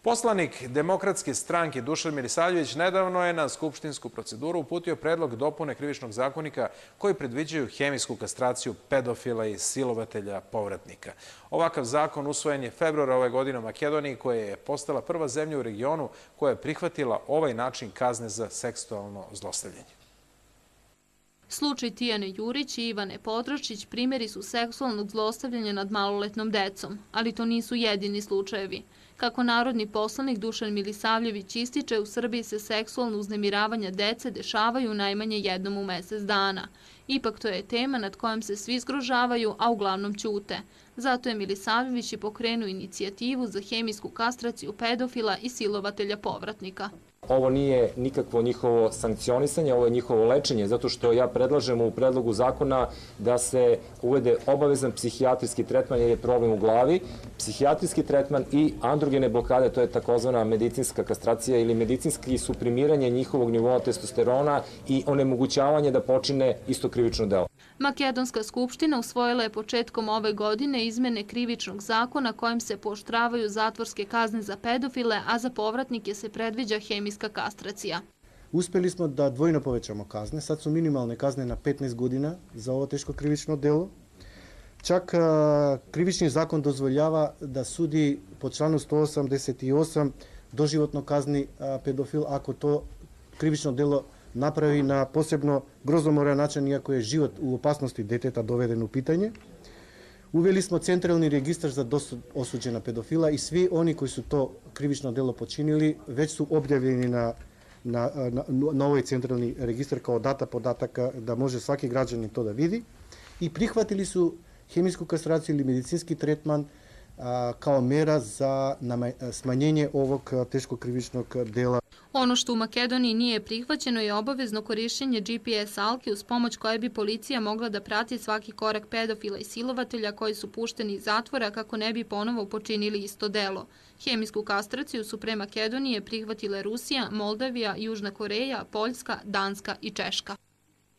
Poslanik Demokratske stranke Dušan Milisavljević nedavno je na skupštinsku proceduru uputio predlog dopune Krivičnog zakonika koji predviđaju hemijsku kastraciju pedofila i silovatelja povratnika. Ovakav zakon usvojen je februara ove godine u Makedoniji, koja je postala prva zemlja u regionu koja je prihvatila ovaj način kazne za seksualno zlostavljanje. Slučaj Tijane Jurić i Ivane Potračić primjeri su seksualnog zlostavljanja nad maloletnom decom, ali to nisu jedini slučajevi. Kako narodni poslanik Dušan Milisavljević ističe, u Srbiji se seksualno uznemiravanja dece dešavaju najmanje jednom u mesec dana. Ipak to je tema nad kojom se svi zgrožavaju, a uglavnom ćute. Zato je Milisavljević i pokrenuo inicijativu za hemijsku kastraciju pedofila i silovatelja povratnika. Ovo nije nikakvo njihovo sankcionisanje, ovo je njihovo lečenje, zato što ja predlažem u predlogu zakona da se uvede obavezan psihijatrijski tretman jer je problem u glavi, psihijatrijski tretman i androgene blokade, to je takozvana medicinska kastracija ili medicinski suprimiranje njihovog nivoa testosterona i onemogućavanje da počine isto krivično delo. Makedonska skupština usvojila je početkom ove godine izmene Krivičnog zakona kojim se pooštravaju zatvorske kazne za pedofile, a za povratnike se predviđa hemijska kastracija. Uspeli smo da dvojno povećamo kazne, sad su minimalne kazne na 15 godina za ovo teško krivično delo. Čak Krivični zakon dozvoljava da sudi po članu 188 doživotno kazni pedofil ako to krivično delo napravi na posebno grozomoran način, iako je život u opasnosti deteta doveden u pitanje. Uveli smo centralni registar za dosud osuđena pedofila i svi oni koji su to krivično delo počinili već su objavljeni na ovaj centralni registar kao data podataka da može svaki građanin to da vidi i prihvatili su hemijsku kastraciju ili medicinski tretman kao mera za smanjenje ovog teškog krivičnog dela. Ono što u Makedoniji nije prihvaćeno je obavezno korišćenje GPS alki uz pomoć koje bi policija mogla da prati svaki korak pedofila i silovatelja koji su pušteni iz zatvora kako ne bi ponovo počinili isto delo. Hemijsku kastraciju su pre Makedonije prihvatile Rusija, Moldavija, Južna Koreja, Poljska, Danska i Češka.